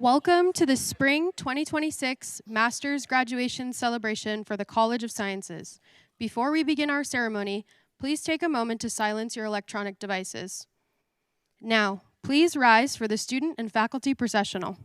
Welcome to the Spring 2026 Master's Graduation Celebration for the College of Sciences. Before we begin our ceremony, please take a moment to silence your electronic devices. Now, please rise for the student and faculty processional.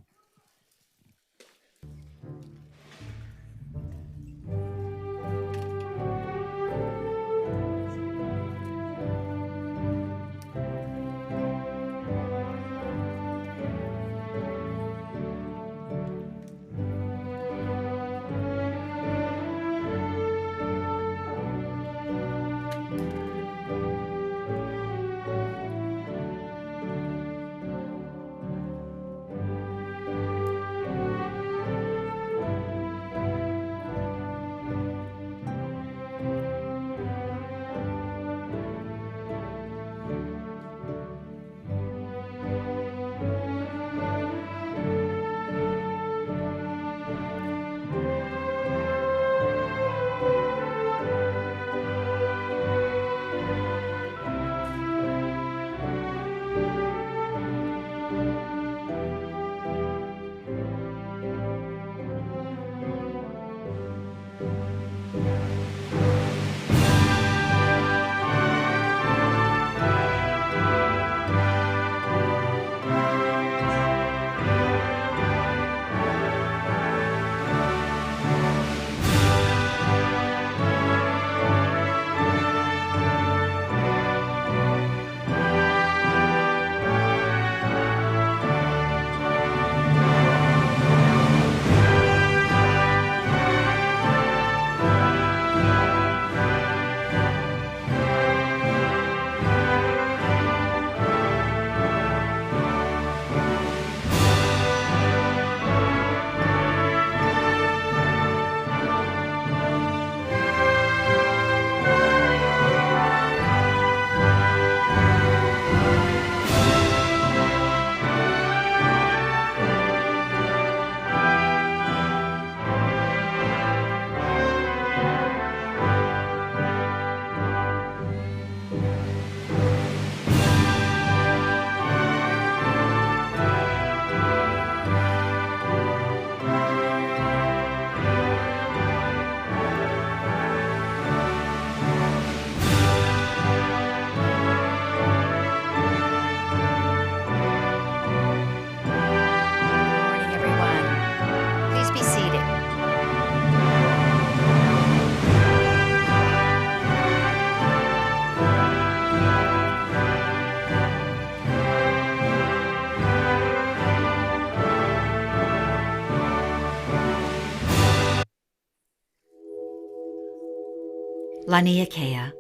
Laniakea,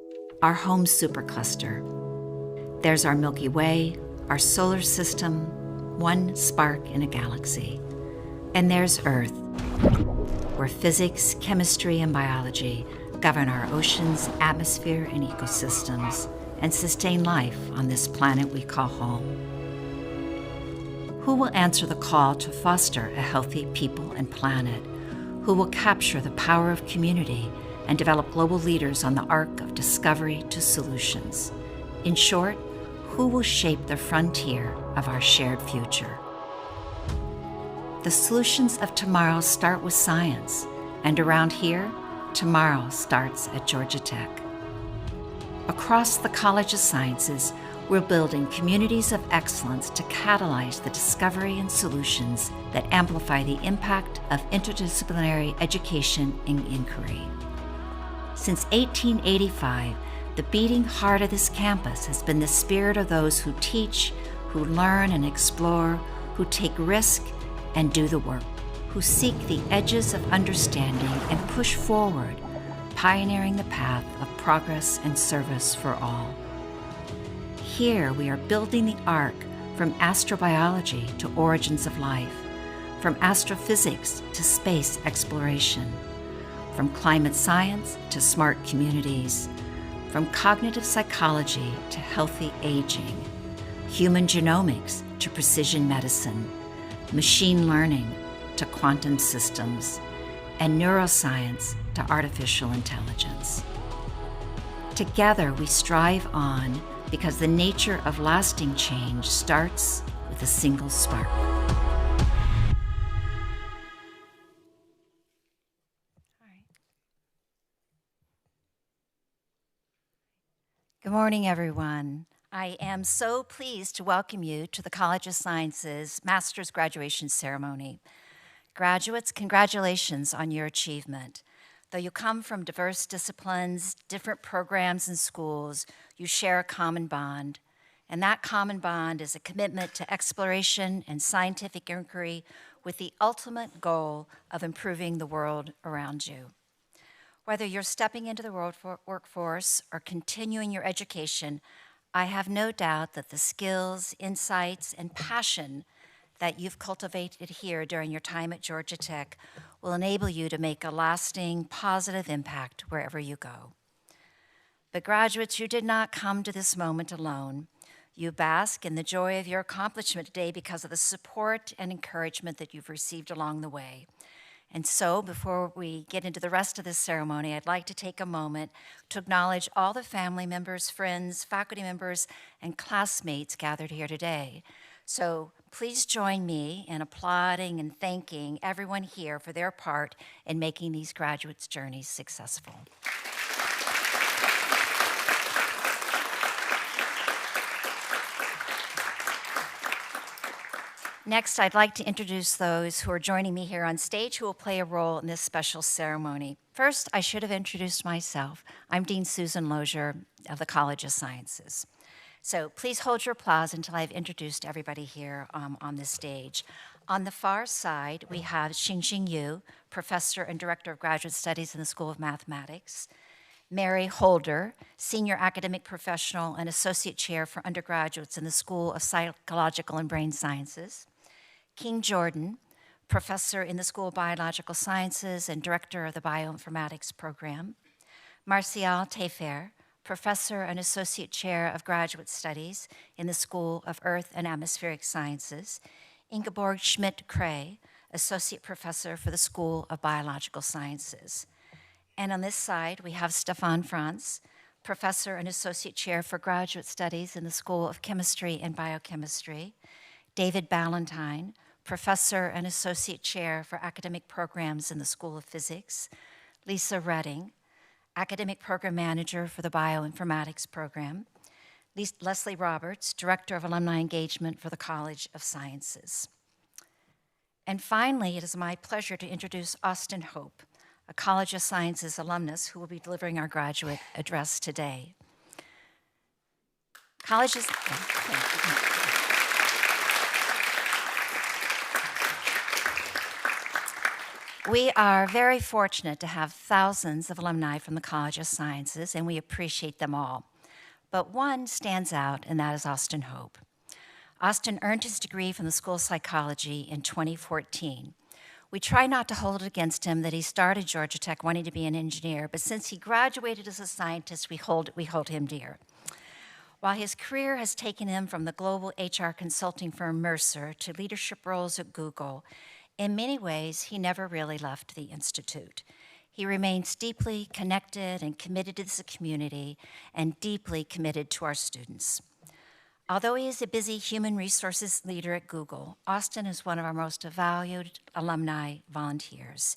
our home supercluster. There's our Milky Way, our solar system, one spark in a galaxy. And there's Earth, where physics, chemistry, and biology govern our oceans, atmosphere, and ecosystems, and sustain life on this planet we call home. Who will answer the call to foster a healthy people and planet? Who will capture the power of community and develop global leaders on the arc of discovery to solutions? In short, who will shape the frontier of our shared future? The solutions of tomorrow start with science, and around here, tomorrow starts at Georgia Tech. Across the College of Sciences, we're building communities of excellence to catalyze the discovery and solutions that amplify the impact of interdisciplinary education and inquiry. Since 1885, the beating heart of this campus has been the spirit of those who teach, who learn and explore, who take risk and do the work, who seek the edges of understanding and push forward, pioneering the path of progress and service for all. Here we are building the arc from astrobiology to origins of life, from astrophysics to space exploration, from climate science to smart communities, from cognitive psychology to healthy aging, human genomics to precision medicine, machine learning to quantum systems, and neuroscience to artificial intelligence. Together we strive on because the nature of lasting change starts with a single spark. Good morning, everyone. I am so pleased to welcome you to the College of Sciences Master's Graduation Ceremony. Graduates, congratulations on your achievement. Though you come from diverse disciplines, different programs and schools, you share a common bond. And that common bond is a commitment to exploration and scientific inquiry with the ultimate goal of improving the world around you. Whether you're stepping into the workforce or continuing your education, I have no doubt that the skills, insights, and passion that you've cultivated here during your time at Georgia Tech will enable you to make a lasting, positive impact wherever you go. But graduates, you did not come to this moment alone. You bask in the joy of your accomplishment today because of the support and encouragement that you've received along the way. And so, before we get into the rest of this ceremony, I'd like to take a moment to acknowledge all the family members, friends, faculty members, and classmates gathered here today. So please join me in applauding and thanking everyone here for their part in making these graduates' journeys successful. Next, I'd like to introduce those who are joining me here on stage who will play a role in this special ceremony. First, I should have introduced myself. I'm Dean Susan Lozier of the College of Sciences. So please hold your applause until I've introduced everybody here on this stage. On the far side, we have Xingxing Yu, Professor and Director of Graduate Studies in the School of Mathematics. Mary Holder, Senior Academic Professional and Associate Chair for Undergraduates in the School of Psychological and Brain Sciences. King Jordan, Professor in the School of Biological Sciences and Director of the Bioinformatics Program. Martial Teifer, Professor and Associate Chair of Graduate Studies in the School of Earth and Atmospheric Sciences. Ingeborg Schmidt-Cray, Associate Professor for the School of Biological Sciences. And on this side, we have Stefan Franz, Professor and Associate Chair for Graduate Studies in the School of Chemistry and Biochemistry. David Ballantyne, Professor and Associate Chair for Academic Programs in the School of Physics. Lisa Redding, Academic Program Manager for the Bioinformatics Program. Leslie Roberts, Director of Alumni Engagement for the College of Sciences. And finally, it is my pleasure to introduce Austin Hope, a College of Sciences alumnus who will be delivering our graduate address today. We are very fortunate to have thousands of alumni from the College of Sciences, and we appreciate them all. But one stands out, and that is Austin Hope. Austin earned his degree from the School of Psychology in 2014. We try not to hold it against him that he started Georgia Tech wanting to be an engineer, but since he graduated as a scientist, we hold him dear. While his career has taken him from the global HR consulting firm Mercer to leadership roles at Google, in many ways, he never really left the Institute. He remains deeply connected and committed to this community and deeply committed to our students. Although he is a busy human resources leader at Google, Austin is one of our most valued alumni volunteers.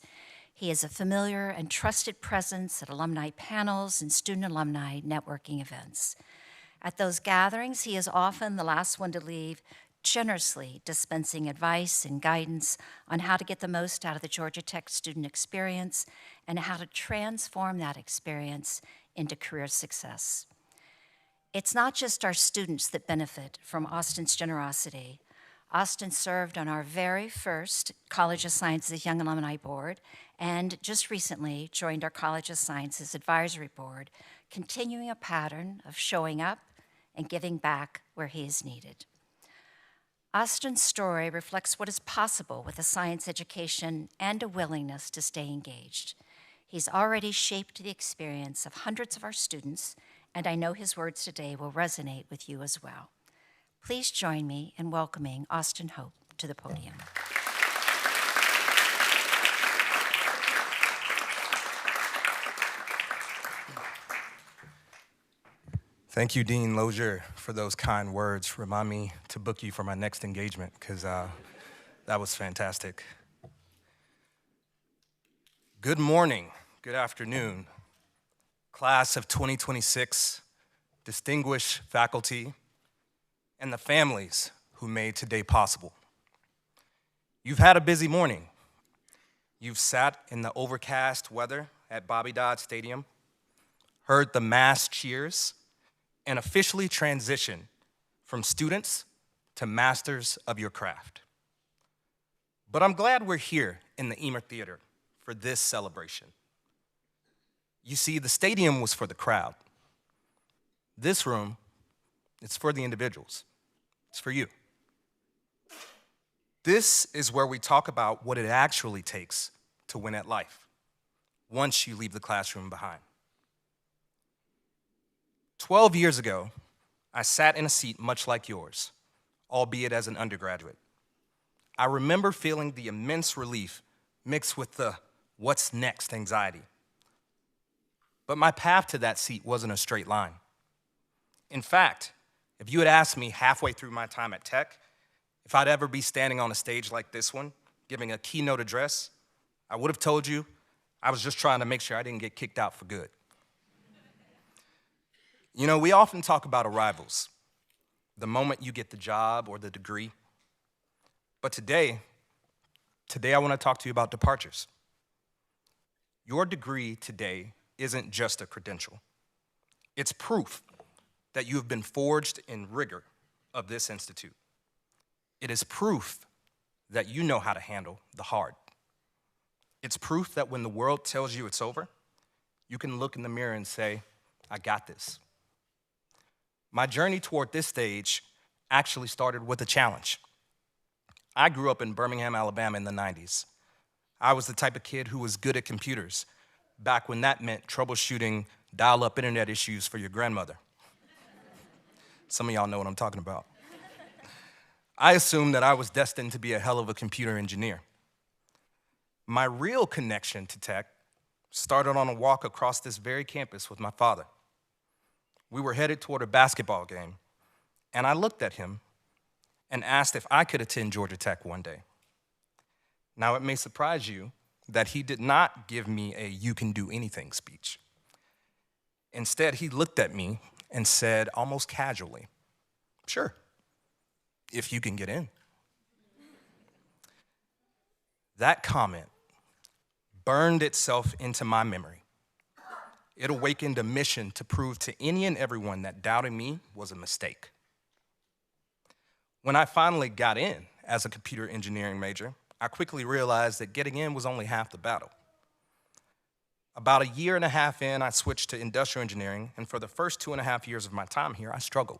He is a familiar and trusted presence at alumni panels and student-alumni networking events. At those gatherings, he is often the last one to leave, generously dispensing advice and guidance on how to get the most out of the Georgia Tech student experience and how to transform that experience into career success. It's not just our students that benefit from Austin's generosity. Austin served on our very first College of Sciences Young Alumni Board and just recently joined our College of Sciences Advisory Board, continuing a pattern of showing up and giving back where he is needed. Austin's story reflects what is possible with a science education and a willingness to stay engaged. He's already shaped the experience of hundreds of our students, and I know his words today will resonate with you as well. Please join me in welcoming Austin Hope to the podium. Thank you, Dean Lozier, for those kind words. Remind me to book you for my next engagement, because that was fantastic. Good morning, good afternoon, class of 2026, distinguished faculty, and the families who made today possible. You've had a busy morning. You've sat in the overcast weather at Bobby Dodd Stadium, heard the mass cheers, and officially transition from students to masters of your craft. But I'm glad we're here in the Ehmer Theater for this celebration. You see, the stadium was for the crowd. This room, it's for the individuals. It's for you. This is where we talk about what it actually takes to win at life once you leave the classroom behind. 12 years ago, I sat in a seat much like yours, albeit as an undergraduate. I remember feeling the immense relief mixed with the what's next anxiety. But my path to that seat wasn't a straight line. In fact, if you had asked me halfway through my time at Tech if I'd ever be standing on a stage like this one, giving a keynote address, I would have told you I was just trying to make sure I didn't get kicked out for good. You know, we often talk about arrivals, the moment you get the job or the degree. But today I want to talk to you about departures. Your degree today isn't just a credential. It's proof that you have been forged in rigor of this institute. It is proof that you know how to handle the hard. It's proof that when the world tells you it's over, you can look in the mirror and say, I got this. My journey toward this stage actually started with a challenge. I grew up in Birmingham, Alabama in the 90s. I was the type of kid who was good at computers, back when that meant troubleshooting dial-up internet issues for your grandmother. Some of y'all know what I'm talking about. I assumed that I was destined to be a hell of a computer engineer. My real connection to tech started on a walk across this very campus with my father. We were headed toward a basketball game, and I looked at him and asked if I could attend Georgia Tech one day. Now, it may surprise you that he did not give me a you can do anything speech. Instead, he looked at me and said, almost casually, sure, if you can get in. That comment burned itself into my memory. It awakened a mission to prove to any and everyone that doubting me was a mistake. When I finally got in as a computer engineering major, I quickly realized that getting in was only half the battle. About a year and a half in, I switched to industrial engineering, and for the first 2.5 years of my time here, I struggled.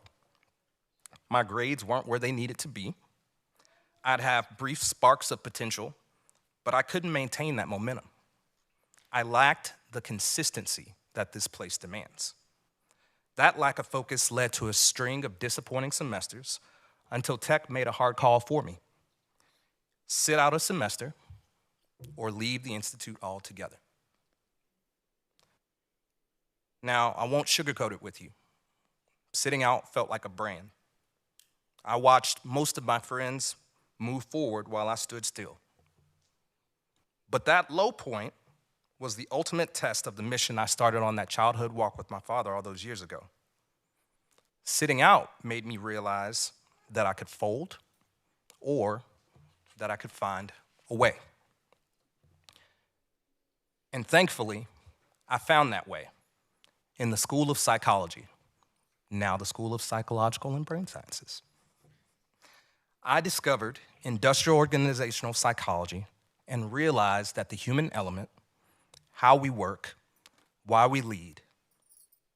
My grades weren't where they needed to be. I'd have brief sparks of potential, but I couldn't maintain that momentum. I lacked the consistency that this place demands. That lack of focus led to a string of disappointing semesters until tech made a hard call for me. Sit out a semester or leave the institute altogether. Now, I won't sugarcoat it with you. Sitting out felt like a brand. I watched most of my friends move forward while I stood still. But that low point was the ultimate test of the mission I started on that childhood walk with my father all those years ago. Sitting out made me realize that I could fold or that I could find a way. And thankfully, I found that way in the School of Psychology, now the School of Psychological and Brain Sciences. I discovered industrial organizational psychology and realized that the human element, how we work, why we lead,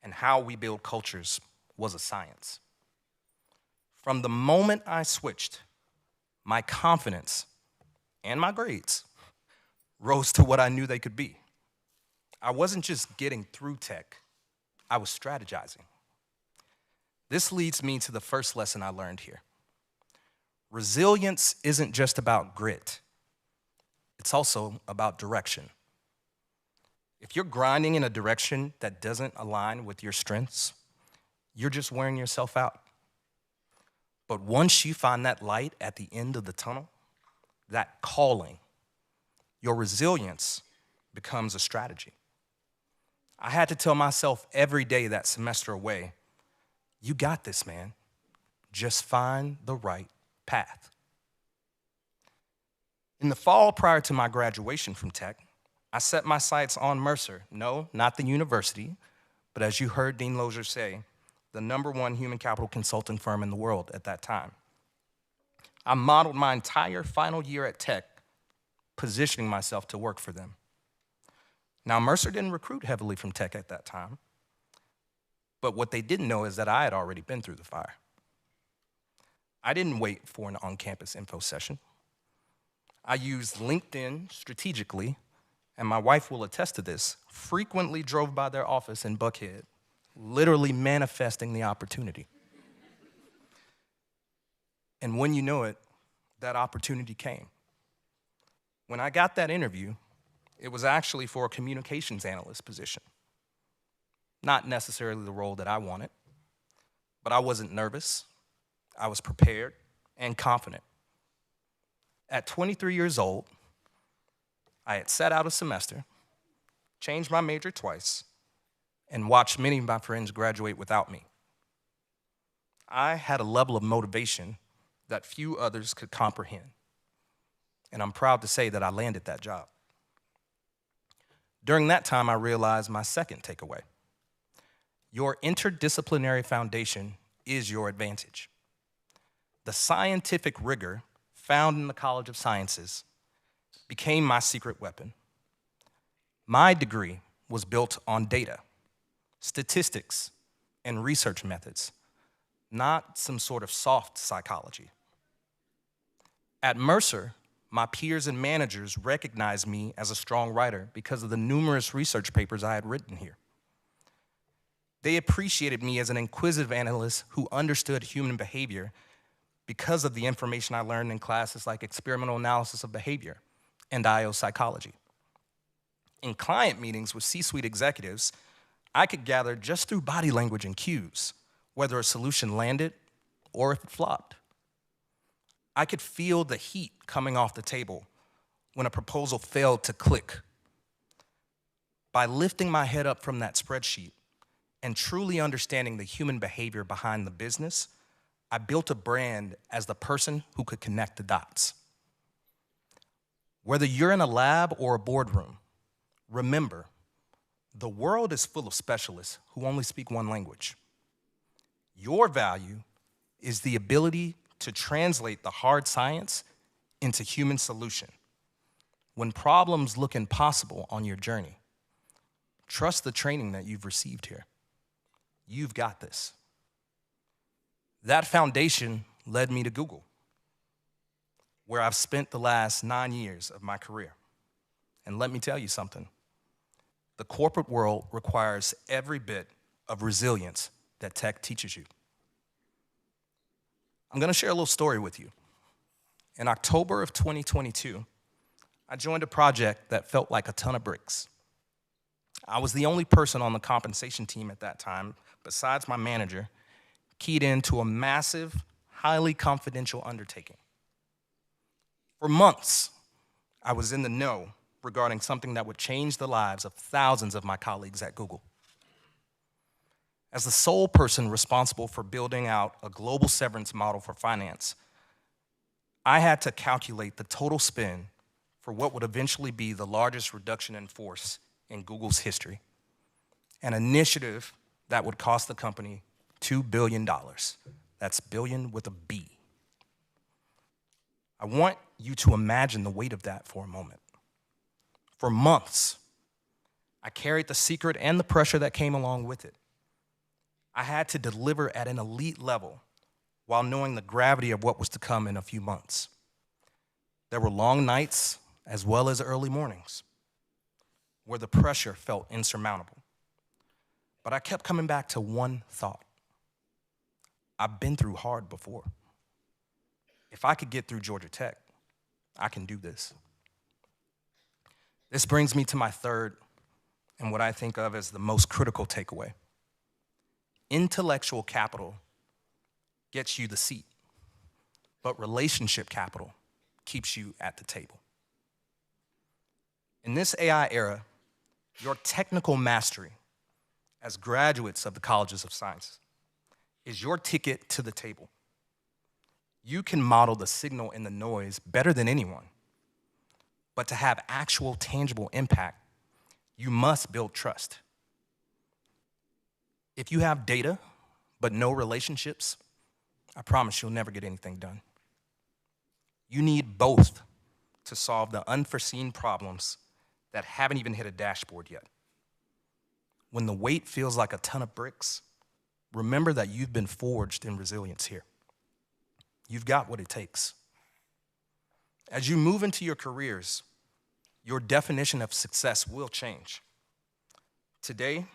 and how we build cultures was a science. From the moment I switched, my confidence and my grades rose to what I knew they could be. I wasn't just getting through tech, I was strategizing. This leads me to the first lesson I learned here. Resilience isn't just about grit, it's also about direction. If you're grinding in a direction that doesn't align with your strengths, you're just wearing yourself out. But once you find that light at the end of the tunnel, that calling, your resilience becomes a strategy. I had to tell myself every day that semester away, you got this, man. Just find the right path. In the fall prior to my graduation from tech, I set my sights on Mercer. No, not the university, but as you heard Dean Lozier say, the #1 human capital consulting firm in the world at that time. I modeled my entire final year at tech, positioning myself to work for them. Now, Mercer didn't recruit heavily from tech at that time, but what they didn't know is that I had already been through the fire. I didn't wait for an on-campus info session. I used LinkedIn strategically, and my wife will attest to this, frequently drove by their office in Buckhead, literally manifesting the opportunity. And when you know it, that opportunity came. When I got that interview, it was actually for a communications analyst position. Not necessarily the role that I wanted, but I wasn't nervous. I was prepared and confident. At 23 years old, I had sat out a semester, changed my major twice, and watched many of my friends graduate without me. I had a level of motivation that few others could comprehend, and I'm proud to say that I landed that job. During that time, I realized my second takeaway. Your interdisciplinary foundation is your advantage. The scientific rigor found in the College of Sciences became my secret weapon. My degree was built on data, statistics, and research methods, not some sort of soft psychology. At Mercer, my peers and managers recognized me as a strong writer because of the numerous research papers I had written here. They appreciated me as an inquisitive analyst who understood human behavior because of the information I learned in classes like experimental analysis of behavior and IO psychology. In client meetings with C-suite executives, I could gather just through body language and cues whether a solution landed or if it flopped. I could feel the heat coming off the table when a proposal failed to click. By lifting my head up from that spreadsheet and truly understanding the human behavior behind the business, I built a brand as the person who could connect the dots. Whether you're in a lab or a boardroom, remember, the world is full of specialists who only speak one language. Your value is the ability to translate the hard science into human solution. When problems look impossible on your journey, trust the training that you've received here. You've got this. That foundation led me to Google, where I've spent the last 9 years of my career. And let me tell you something. The corporate world requires every bit of resilience that tech teaches you. I'm gonna share a little story with you. In October of 2022, I joined a project that felt like a ton of bricks. I was the only person on the compensation team at that time, besides my manager, keyed into a massive, highly confidential undertaking. For months, I was in the know regarding something that would change the lives of thousands of my colleagues at Google. As the sole person responsible for building out a global severance model for finance, I had to calculate the total spend for what would eventually be the largest reduction in force in Google's history, an initiative that would cost the company $2 billion. That's billion with a B. I want you to imagine the weight of that for a moment. For months, I carried the secret and the pressure that came along with it. I had to deliver at an elite level while knowing the gravity of what was to come in a few months. There were long nights as well as early mornings where the pressure felt insurmountable. But I kept coming back to one thought. I've been through hard before. If I could get through Georgia Tech, I can do this. This brings me to my third and what I think of as the most critical takeaway. Intellectual capital gets you the seat, but relationship capital keeps you at the table. In this AI era, your technical mastery as graduates of the colleges of science is your ticket to the table. You can model the signal and the noise better than anyone, but to have actual tangible impact, you must build trust. If you have data, but no relationships, I promise you'll never get anything done. You need both to solve the unforeseen problems that haven't even hit a dashboard yet. When the weight feels like a ton of bricks, remember that you've been forged in resilience here. You've got what it takes. As you move into your careers, your definition of success will change. Today,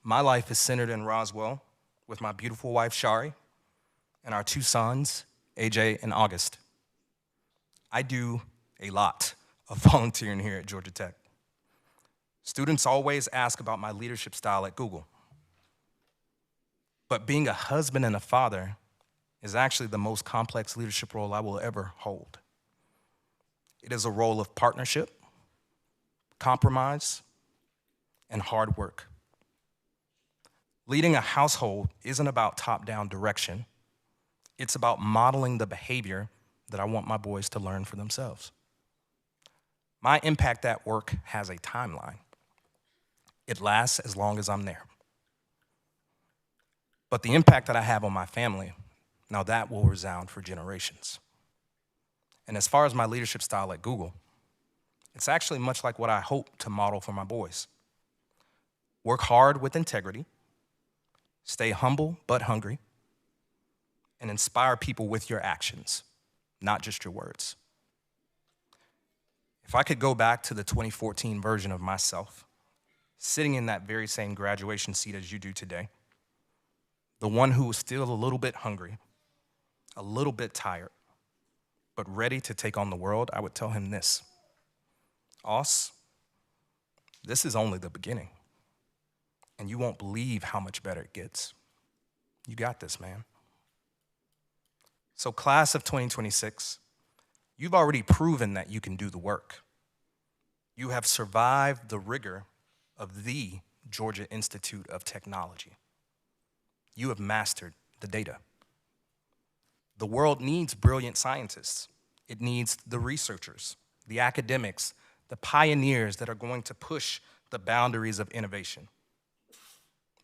my life is centered in Roswell with my beautiful wife, Shari, and our two sons, AJ and August. I do a lot of volunteering here at Georgia Tech. Students always ask about my leadership style at Google. But being a husband and a father is actually the most complex leadership role I will ever hold. It is a role of partnership, compromise, and hard work. Leading a household isn't about top-down direction. It's about modeling the behavior that I want my boys to learn for themselves. My impact at work has a timeline. It lasts as long as I'm there. But the impact that I have on my family, now that will resound for generations. And as far as my leadership style at Google, it's actually much like what I hope to model for my boys. Work hard with integrity, stay humble but hungry, and inspire people with your actions, not just your words. If I could go back to the 2014 version of myself, sitting in that very same graduation seat as you do today, the one who was still a little bit hungry, a little bit tired, but ready to take on the world, I would tell him this: Oss, this is only the beginning, and you won't believe how much better it gets. You got this, man. So class of 2026, you've already proven that you can do the work. You have survived the rigor of the Georgia Institute of Technology. You have mastered the data. The world needs brilliant scientists. It needs the researchers, the academics, the pioneers that are going to push the boundaries of innovation.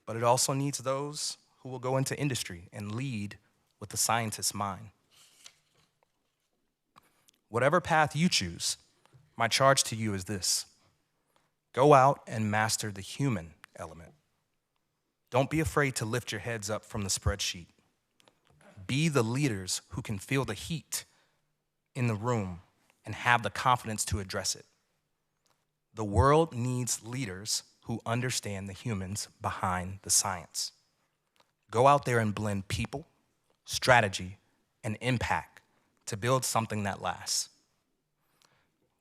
But it also needs those who will go into industry and lead with the scientist's mind. Whatever path you choose, my charge to you is this: go out and master the human element. Don't be afraid to lift your heads up from the spreadsheet. Be the leaders who can feel the heat in the room and have the confidence to address it. The world needs leaders who understand the humans behind the science. Go out there and blend people, strategy, and impact to build something that lasts.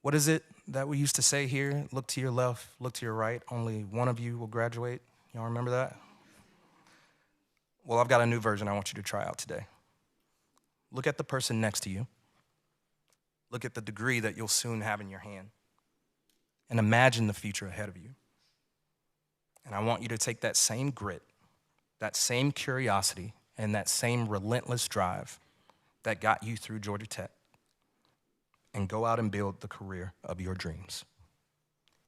What is it that we used to say here? Look to your left, look to your right. Only one of you will graduate. Y'all remember that? Well, I've got a new version I want you to try out today. Look at the person next to you. Look at the degree that you'll soon have in your hand. And imagine the future ahead of you. And I want you to take that same grit, that same curiosity, and that same relentless drive that got you through Georgia Tech and go out and build the career of your dreams.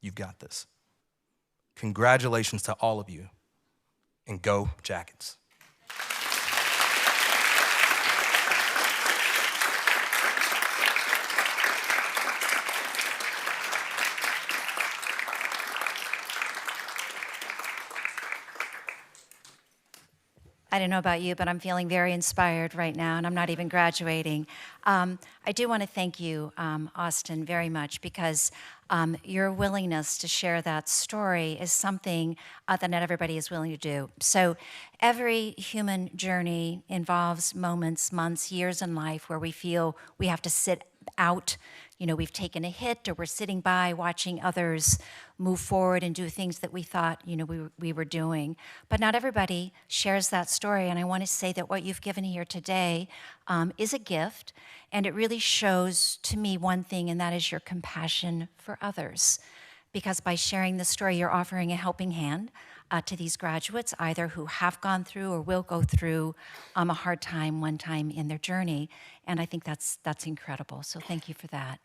You've got this. Congratulations to all of you, and go Jackets. I don't know about you, but I'm feeling very inspired right now, and I'm not even graduating. I do want to thank you, Austin, very much, because your willingness to share that story is something that not everybody is willing to do. So every human journey involves moments, months, years in life where we feel we have to sit out. You know, we've taken a hit, or we're sitting by watching others move forward and do things that we thought, we were doing. But not everybody shares that story, and I want to say that what you've given here today is a gift, and it really shows to me one thing, and that is your compassion for others. Because by sharing the story, you're offering a helping hand to these graduates, either who have gone through or will go through a hard time one time in their journey, and I think that's incredible, so thank you for that.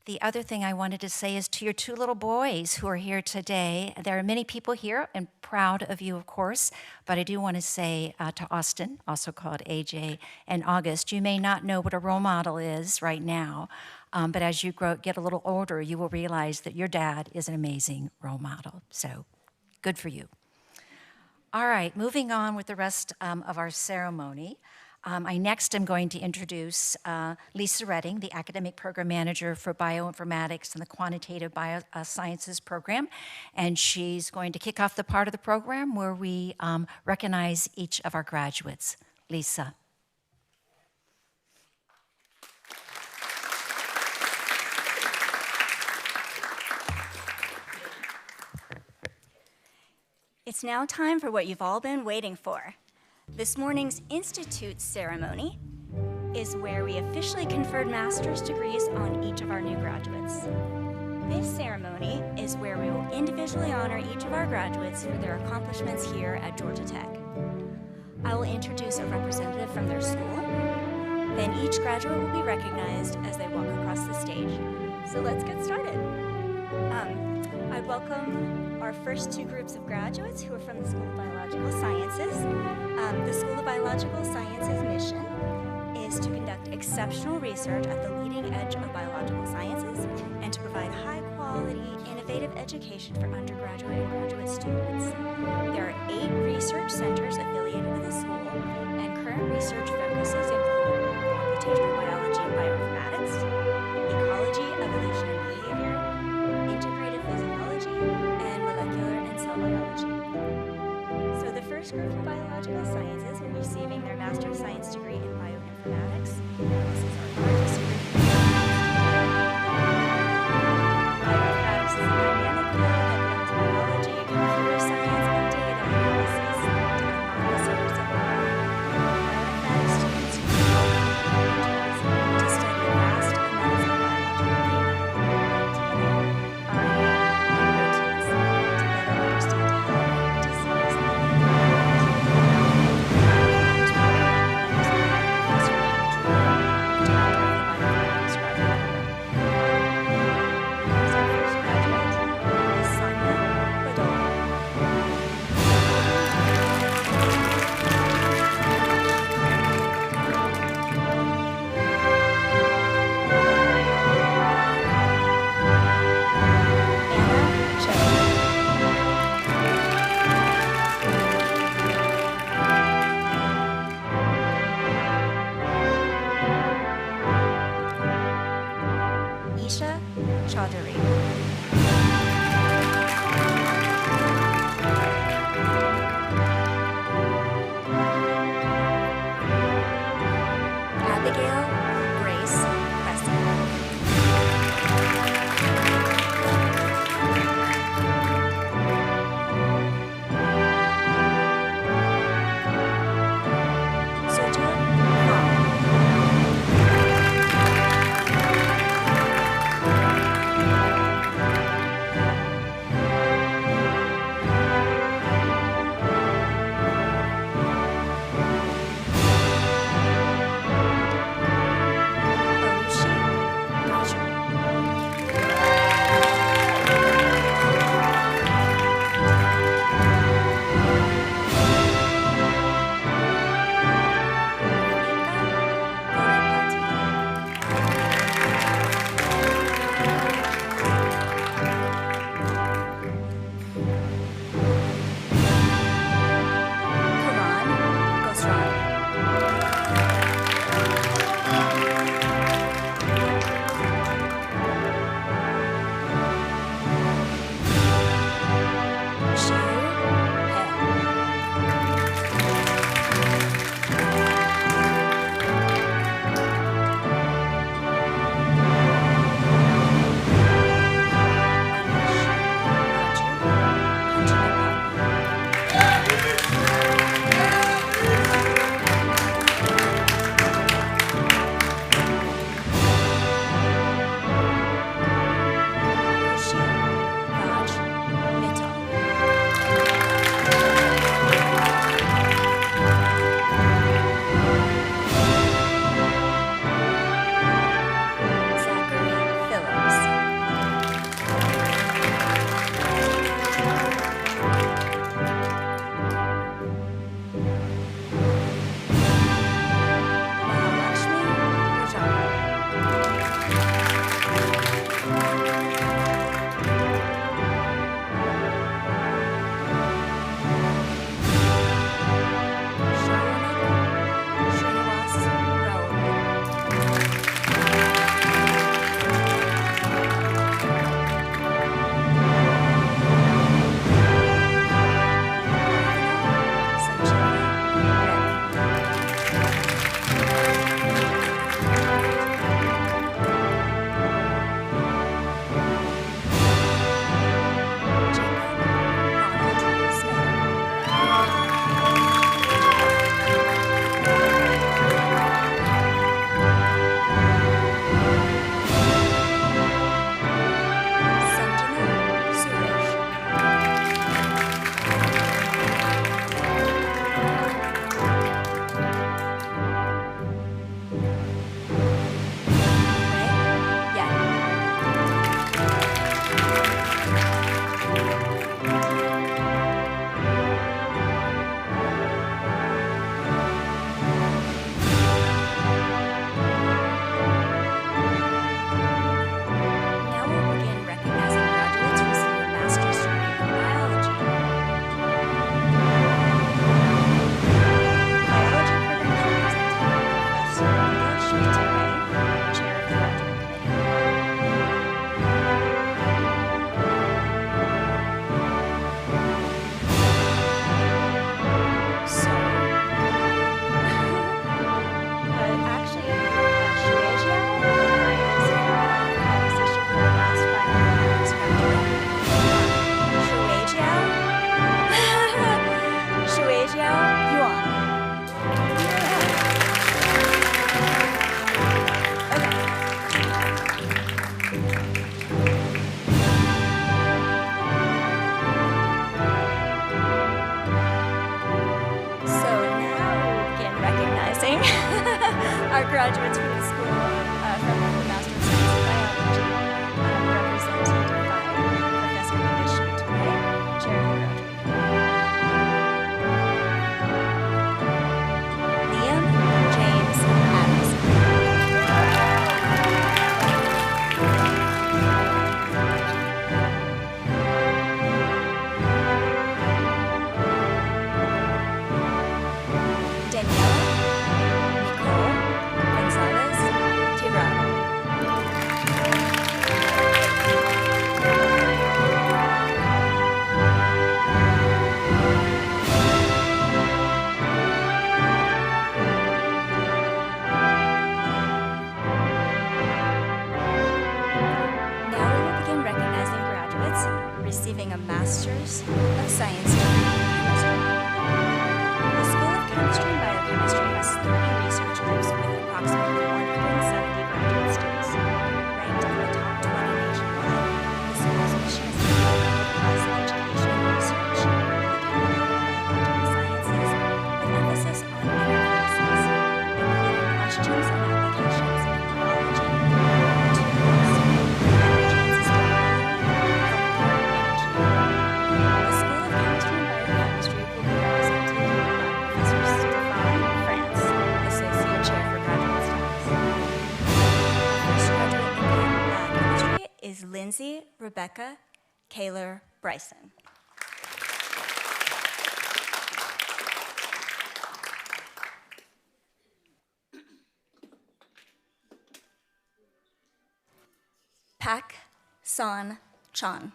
The other thing I wanted to say is to your two little boys who are here today. There are many people here, and proud of you, of course, but I do want to say to Austin, also called AJ, and August, you may not know what a role model is right now, but as you get a little older, you will realize that your dad is an amazing role model, so good for you. All right, moving on with the rest of our ceremony. I next am going to introduce Lisa Redding, the Academic Program Manager for Bioinformatics and the Quantitative Biosciences Program, and she's going to kick off the part of the program where we recognize each of our graduates. Lisa. It's now time for what you've all been waiting for. This morning's Institute ceremony is where we officially conferred master's degrees on each of our new graduates. This ceremony is where we will individually honor each of our graduates for their accomplishments here at Georgia Tech. I will introduce a representative from their school, then each graduate will be recognized as they walk across the stage. So let's get started. I welcome our first two groups of graduates who are from the School of Biological Sciences. The School of Biological Sciences mission is to conduct exceptional research at the leading edge of biological sciences and to provide high-quality, innovative education for undergraduate and graduate students. There are 8 research centers affiliated with the school, and current research focuses include computational biology and bioinformatics, ecology, evolution and behavior, integrated physiology, and molecular and cell biology. So the first group of biological sciences are receiving their Master of Science degree in bioinformatics. This is our largest group. Bioinformatics is a dynamic field that blends biology, computer science, and data analysis to unlock the secrets of life. Bioinformatics Chaudhary. Abigail Grace Cressy. Soja Hall. Arushi Gajra. Ika Bonapati. Karan Gosrani. Shiu He. Anish Raju Kanjanapali. Kushi Raj Mittal. Zachary Phillips. Mahalakshmi Rajani. Shaunak Srinivas Raul. Sanjeevi Reddy. Jacob Ronald Smith. Sanjana Suresh. Ray Yan. Now we'll begin recognizing graduates receiving a master's degree in biology. Biology credentials Professor English Mitterey, Chair of the Graduate Committee. So, actually, Shueijia is position for the last 5 years graduate. Shueijia Yuan. So now we'll begin recognizing our graduates from the school from the Master of Science in Biology, represented by Professor English Mitterey, Chair of the Graduate Committee. Liam James Adamson. Daniela Nicole Gonzalez Tirado. Lindsay Rebecca Kaler Bryson. Pak Son Chan.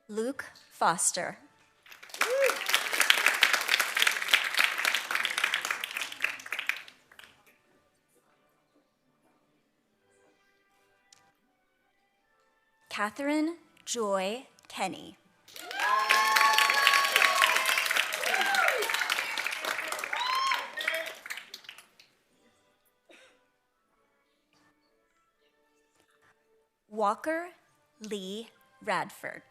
Luke Foster. Catherine Joy Kenny. Walker Lee Radford.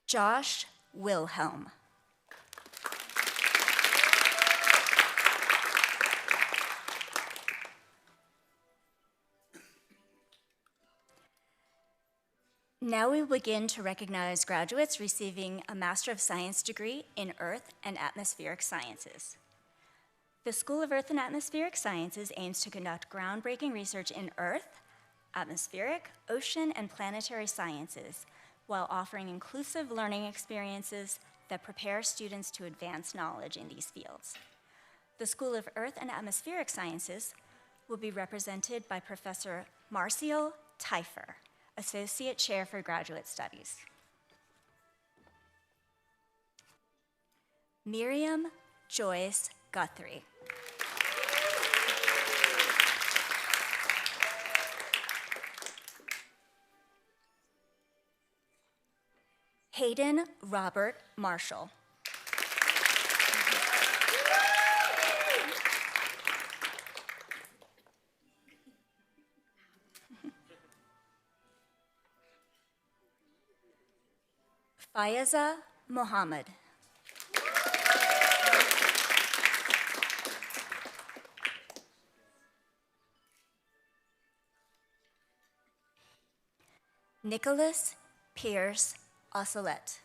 Josh Wilhelm. Now we will begin to recognize graduates receiving a Master of Science degree in Earth and Atmospheric Sciences. The School of Earth and Atmospheric Sciences aims to conduct groundbreaking research in Earth, atmospheric, ocean, and planetary sciences, while offering inclusive learning experiences that prepare students to advance knowledge in these fields. The School of Earth and Atmospheric Sciences will be represented by Professor Marcial Teifer, Associate Chair for Graduate Studies. Miriam Joyce Guthrie. Hayden Robert Marshall. Fayaza Mohammed. Nicholas Pierce Ossolet.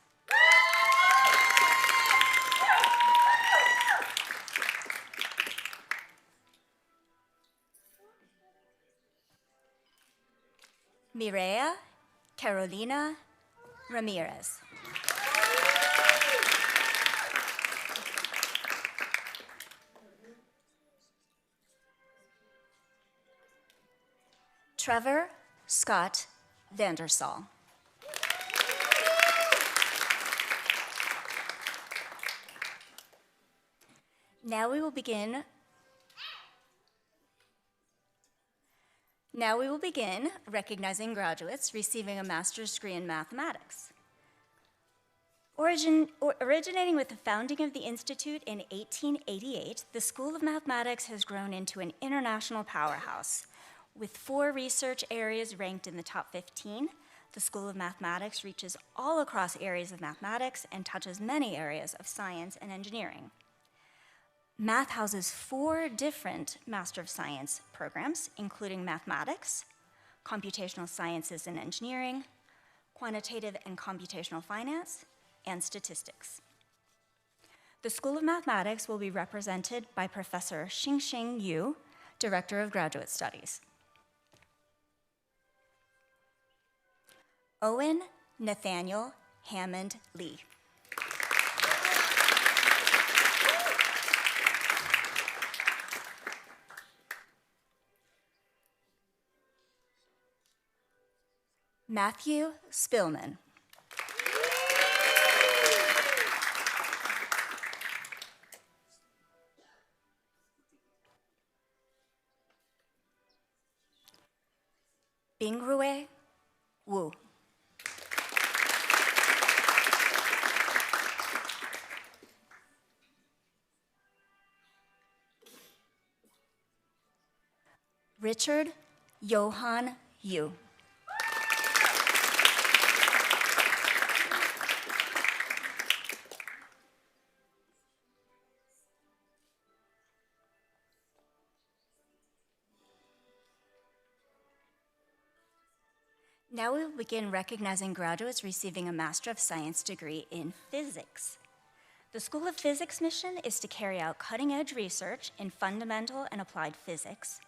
Mireya Carolina Ramirez. Trevor Scott Vandersall. Now we will begin recognizing graduates receiving a master's degree in mathematics. Originating with the founding of the Institute in 1888, the School of Mathematics has grown into an international powerhouse. With 4 research areas ranked in the top 15, the School of Mathematics reaches all across areas of mathematics and touches many areas of science and engineering. Math houses 4 different Master of Science programs, including mathematics, computational sciences and engineering, quantitative and computational finance, and statistics. The School of Mathematics will be represented by Professor Xingxing Yu, Director of Graduate Studies. Owen Nathaniel Hammond Lee. Matthew Spillman. Bingrue Wu. Richard Johan Yu. Now we will begin recognizing graduates receiving a Master of Science degree in physics. The School of Physics mission is to carry out cutting-edge research in fundamental and applied physics,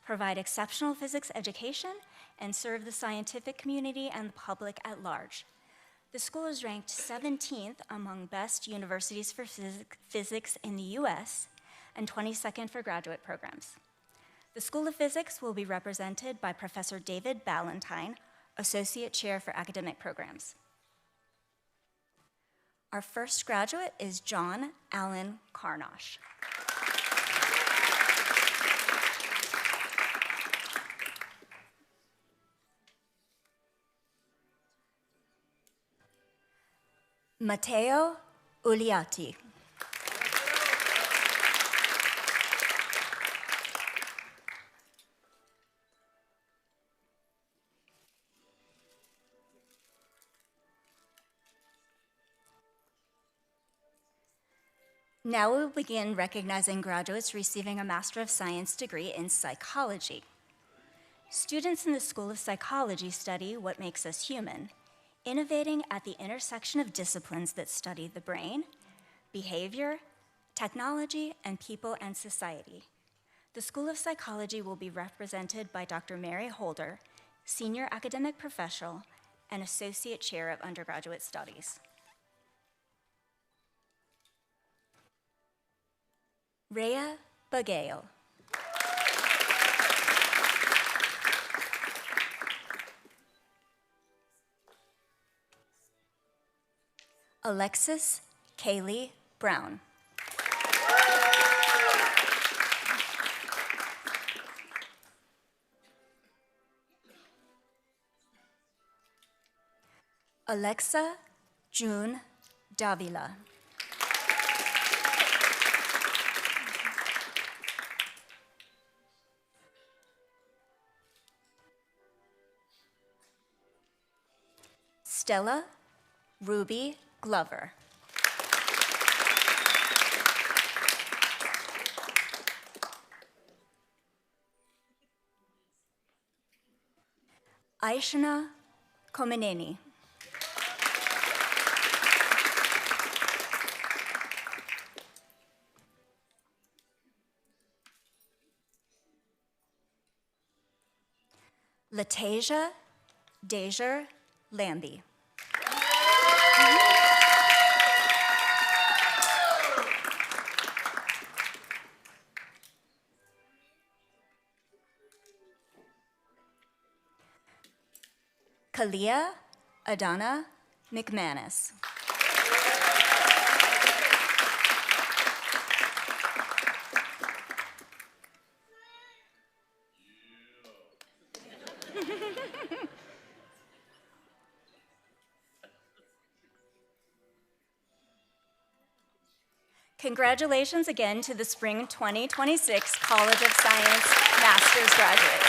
provide exceptional physics education, and serve the scientific community and the public at large. The school is ranked 17th among best universities for physics in the US and 22nd for graduate programs. The School of Physics will be represented by Professor David Ballantyne, Associate Chair for Academic Programs. Our first graduate is John Allen Carnosh. Matteo Uliati. Now we will begin recognizing graduates receiving a Master of Science degree in psychology. Students in the School of Psychology study what makes us human, innovating at the intersection of disciplines that study the brain, behavior, technology, and people and society. The School of Psychology will be represented by Dr. Mary Holder, Senior Academic Professional and Associate Chair of Undergraduate Studies. Rhea Bagale. Alexis Kaylee Brown. Alexa June Davila. Stella Ruby Glover. Aishana Komeneni. Latasia Deja Lambie. Kalia Adana McManus. Congratulations again to the Spring 2026 College of Science Master's graduates.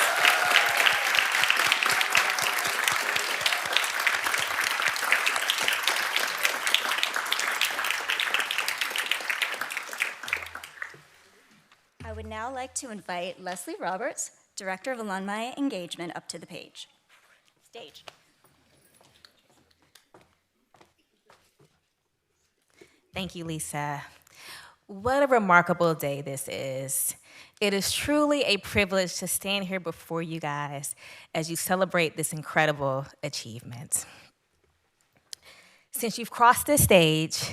I would now like to invite Leslie Roberts, Director of Alumni Engagement, up to the stage. Thank you, Lisa. What a remarkable day this is. It is truly a privilege to stand here before you guys as you celebrate this incredible achievement. Since you've crossed this stage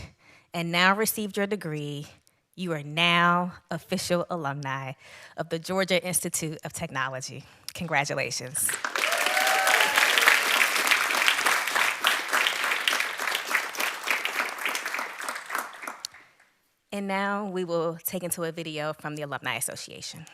and now received your degree, you are now official alumni of the Georgia Institute of Technology. Congratulations. And now we will take into a video from the Alumni Association.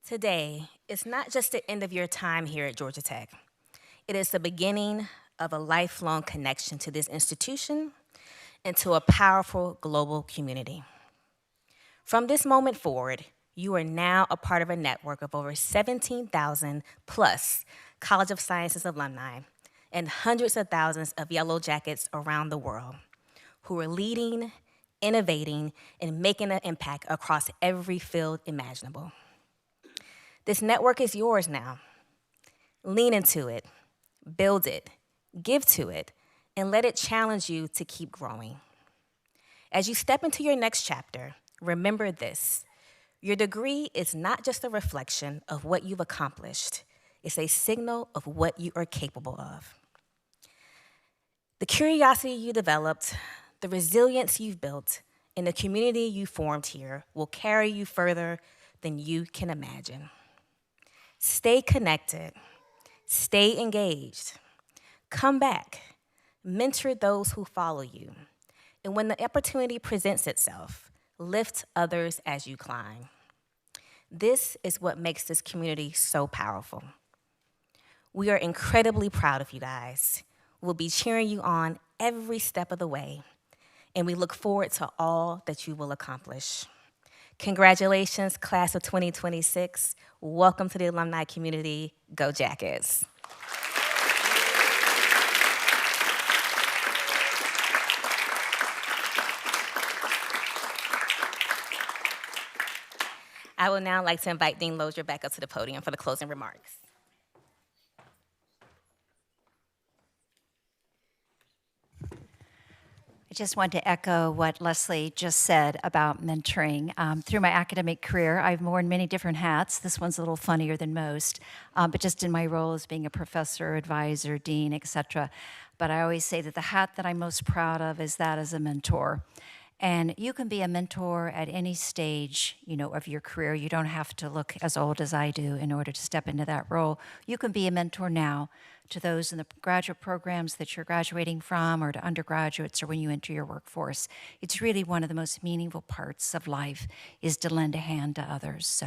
Today is not just the end of your time here at Georgia Tech. It is the beginning of a lifelong connection to this institution and to a powerful global community. From this moment forward, you are now a part of a network of over 17,000 plus College of Sciences alumni and hundreds of thousands of Yellow Jackets around the world who are leading, innovating, and making an impact across every field imaginable. This network is yours now. Lean into it, build it, give to it, and let it challenge you to keep growing. As you step into your next chapter, remember this. Your degree is not just a reflection of what you've accomplished. It's a signal of what you are capable of. The curiosity you developed, the resilience you've built, and the community you formed here will carry you further than you can imagine. Stay connected, stay engaged, come back, mentor those who follow you, and when the opportunity presents itself, lift others as you climb. This is what makes this community so powerful. We are incredibly proud of you guys. We'll be cheering you on every step of the way, and we look forward to all that you will accomplish. Congratulations, class of 2026. Welcome to the alumni community. Go Jackets. I would now like to invite Dean Lozier back up to the podium for the closing remarks. I just want to echo what Leslie just said about mentoring. Through my academic career, I've worn many different hats. This one's a little funnier than most, but just in my role as being a professor, advisor, dean, etc. But I always say that the hat that I'm most proud of is that as a mentor. And you can be a mentor at any stage, of your career. You don't have to look as old as I do in order to step into that role. You can be a mentor now to those in the graduate programs that you're graduating from, or to undergraduates, or when you enter your workforce. It's really one of the most meaningful parts of life, is to lend a hand to others.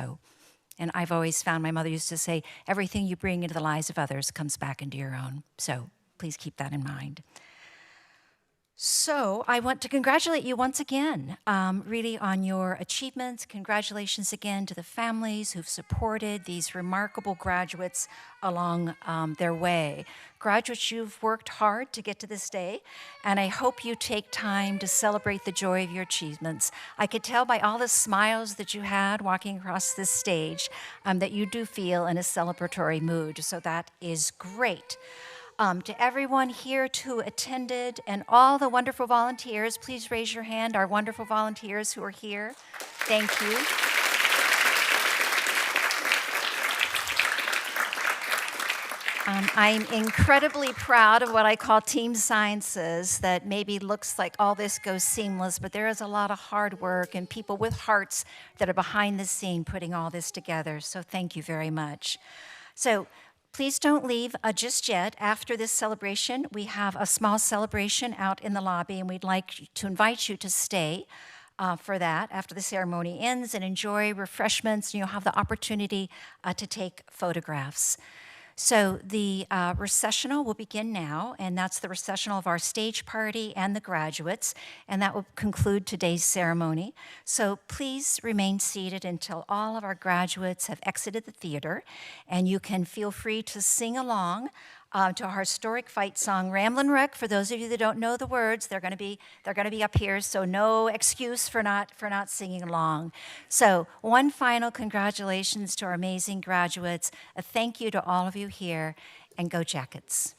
And I've always found, my mother used to say, everything you bring into the lives of others comes back into your own. So please keep that in mind. So I want to congratulate you once again, really on your achievements. Congratulations again to the families who've supported these remarkable graduates along their way. Graduates, you've worked hard to get to this day, and I hope you take time to celebrate the joy of your achievements. I could tell by all the smiles that you had walking across this stage that you do feel in a celebratory mood, so that is great. To everyone here who attended and all the wonderful volunteers, please raise your hand, our wonderful volunteers who are here. Thank you. I'm incredibly proud of what I call Team Sciences, that maybe looks like all this goes seamless, but there is a lot of hard work and people with hearts that are behind the scene putting all this together, so thank you very much. So please don't leave just yet. After this celebration, we have a small celebration out in the lobby, and we'd like to invite you to stay for that after the ceremony ends and enjoy refreshments. You'll have the opportunity to take photographs. So the recessional will begin now, and that's the recessional of our stage party and the graduates, and that will conclude today's ceremony. So please remain seated until all of our graduates have exited the theater, and you can feel free to sing along to our historic fight song, Ramblin' Wreck. For those of you that don't know the words, they're going to be up here, so no excuse for not singing along. So one final congratulations to our amazing graduates. A thank you to all of you here, and go Jackets.